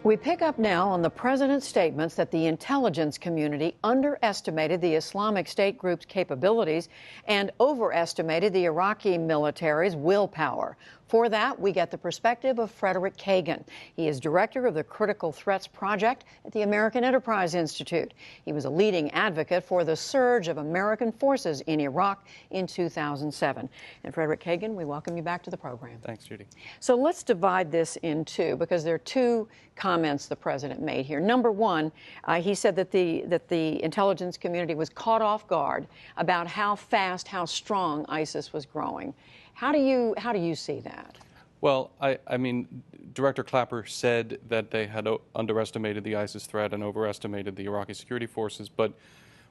We pick up now on the president's statements that the intelligence community underestimated the Islamic State group's capabilities and overestimated the Iraqi military's willpower. For that, we get the perspective of Frederick Kagan. He is director of the Critical Threats Project at the American Enterprise Institute. He was a leading advocate for the surge of American forces in Iraq in 2007. And Frederick Kagan, we welcome you back to the program. Thanks, Judy. So let's divide this in two, because there are two comments the president made here. Number one, he said that the intelligence community was caught off guard about how fast, how strong ISIS was growing. How do you see that? Well, I mean, Director Clapper said that they had underestimated the ISIS threat and overestimated the Iraqi security forces. But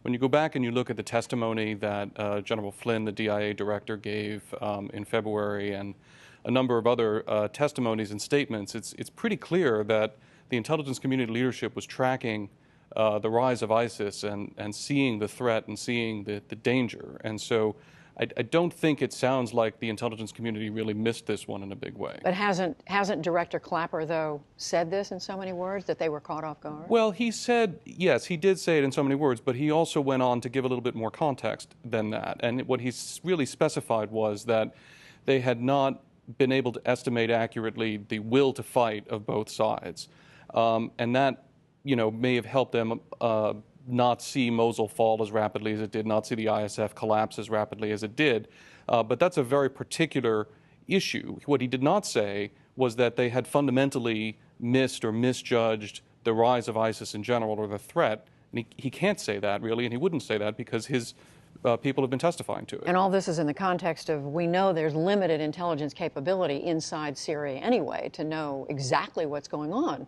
when you go back and you look at the testimony that General Flynn, the DIA director, gave in February, and a number of other testimonies and statements, it's pretty clear that the intelligence community leadership was tracking the rise of ISIS and seeing the threat and seeing the danger. And so I don't think it sounds like the intelligence community really missed this one in a big way. But hasn't Director Clapper, though, said this in so many words, that they were caught off guard? Well, he said, yes, he did say it in so many words, but he also went on to give a little bit more context than that. And what he really specified was that they had not been able to estimate accurately the will to fight of both sides. And that, may have helped them not see Mosul fall as rapidly as it did, not see the ISF collapse as rapidly as it did. But that's a very particular issue. What he did not say was that they had fundamentally missed or misjudged the rise of ISIS in general or the threat. And he can't say that, really, and he wouldn't say that because his people have been testifying to it. And all this is in the context of, we know there's limited intelligence capability inside Syria anyway to know exactly what's going on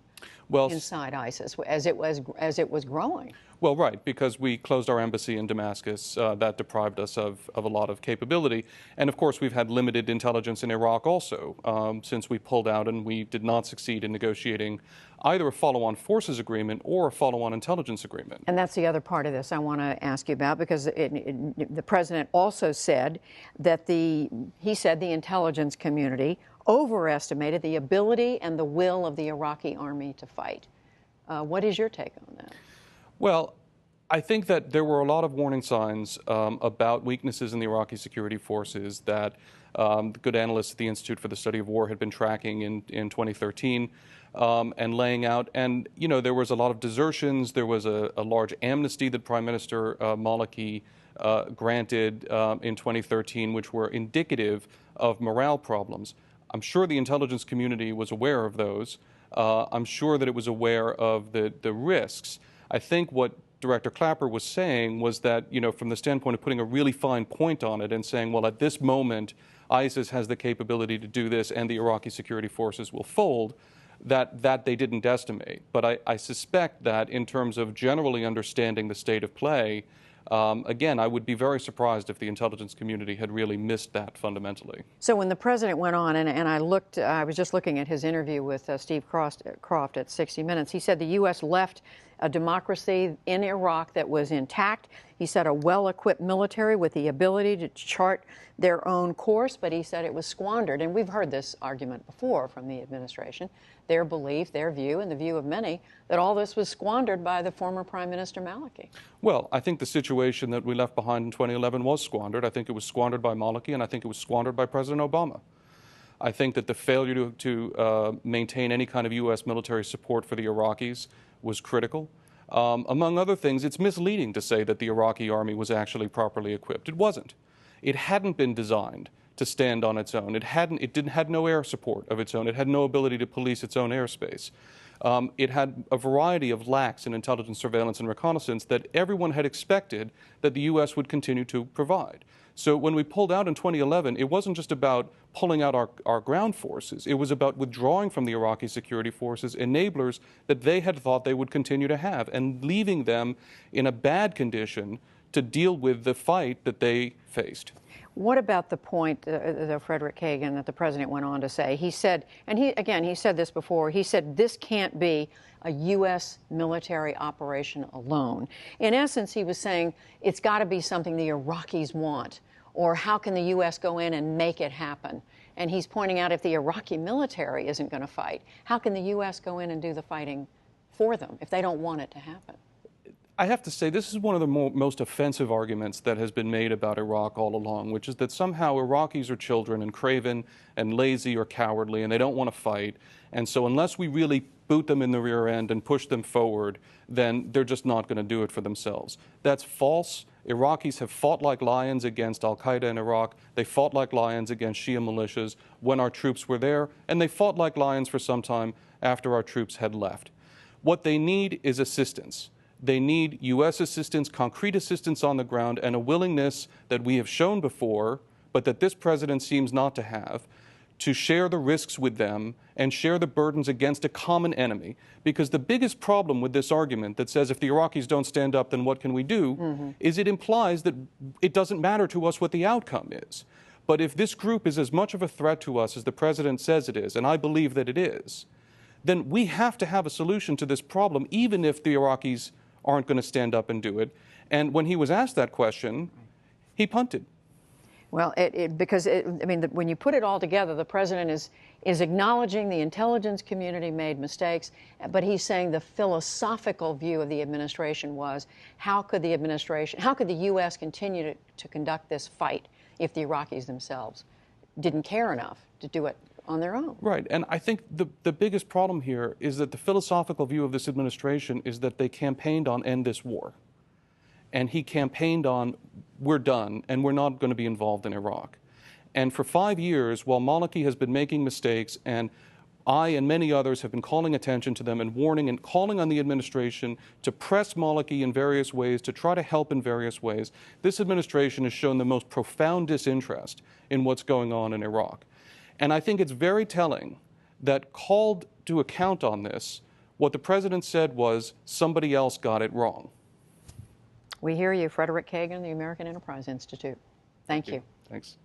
inside ISIS as it was growing. Well, right, because we closed our embassy in Damascus. That deprived us of a lot of capability. And of course, we've had limited intelligence in Iraq also, since we pulled out, and we did not succeed in negotiating either a follow-on forces agreement or a follow-on intelligence agreement. And that's the other part of this I want to ask you about, because the president also said that he said the intelligence community overestimated the ability and the will of the Iraqi army to fight. What is your take on that? Well, I think that there were a lot of warning signs about weaknesses in the Iraqi security forces that the good analysts at the Institute for the Study of War had been tracking in 2013 and laying out. And, there was a lot of desertions. There was a large amnesty that Prime Minister Maliki granted in 2013, which were indicative of morale problems. I'm sure the intelligence community was aware of those. I'm sure that it was aware of the risks. I think what Director Clapper was saying was that, from the standpoint of putting a really fine point on it and saying, well, at this moment, ISIS has the capability to do this and the Iraqi security forces will fold, that they didn't estimate. But I suspect that in terms of generally understanding the state of play, again, I would be very surprised if the intelligence community had really missed that fundamentally. So when the president went on, and I was just looking at his interview with Steve Croft at 60 Minutes, he said the U.S. left a democracy in Iraq that was intact. He said a well-equipped military with the ability to chart their own course, but he said it was squandered. And we've heard this argument before from the administration, their belief, their view, and the view of many, that all this was squandered by the former Prime Minister Maliki. Well, I think the situation that we left behind in 2011 was squandered. I think it was squandered by Maliki, and I think it was squandered by President Obama. I think that the failure to maintain any kind of U.S. military support for the Iraqis was critical. Among other things, it's misleading to say that the Iraqi army was actually properly equipped. It wasn't. It hadn't been designed to stand on its own. It had no air support of its own. It had no ability to police its own airspace. It had a variety of lacks in intelligence, surveillance, and reconnaissance that everyone had expected that the U.S. would continue to provide. So when we pulled out in 2011, it wasn't just about pulling out our ground forces. It was about withdrawing from the Iraqi security forces enablers that they had thought they would continue to have and leaving them in a bad condition to deal with the fight that they faced. What about the point, Frederick Kagan, that the president went on to say? He said, and he said this before, he said this can't be a U.S. military operation alone. In essence, he was saying it's got to be something the Iraqis want, or how can the U.S. go in and make it happen? And he's pointing out if the Iraqi military isn't going to fight, how can the U.S. go in and do the fighting for them if they don't want it to happen? I have to say, this is one of the most offensive arguments that has been made about Iraq all along, which is that somehow Iraqis are children and craven and lazy or cowardly and they don't want to fight. And so unless we really boot them in the rear end and push them forward, then they're just not going to do it for themselves. That's false. Iraqis have fought like lions against al-Qaeda in Iraq. They fought like lions against Shia militias when our troops were there, and they fought like lions for some time after our troops had left. What they need is assistance. They need U.S. assistance, concrete assistance on the ground, and a willingness that we have shown before, but that this president seems not to have, to share the risks with them and share the burdens against a common enemy. Because the biggest problem with this argument that says if the Iraqis don't stand up, then what can we do, is it implies that it doesn't matter to us what the outcome is. But if this group is as much of a threat to us as the president says it is, and I believe that it is, then we have to have a solution to this problem, even if the Iraqis aren't going to stand up and do it. And when he was asked that question, he punted. Well, when you put it all together, the president is acknowledging the intelligence community made mistakes, but he's saying the philosophical view of the administration was, how could the U.S. continue to conduct this fight if the Iraqis themselves didn't care enough to do it on their own? Right, and I think the biggest problem here is that the philosophical view of this administration is that they campaigned on end this war. And he campaigned on, we're done, and we're not going to be involved in Iraq. And for 5 years, while Maliki has been making mistakes, and I and many others have been calling attention to them and warning and calling on the administration to press Maliki in various ways, to try to help in various ways, this administration has shown the most profound disinterest in what's going on in Iraq. And I think it's very telling that, called to account on this, what the president said was somebody else got it wrong. We hear you. Frederick Kagan, the American Enterprise Institute. Thank you. Thanks.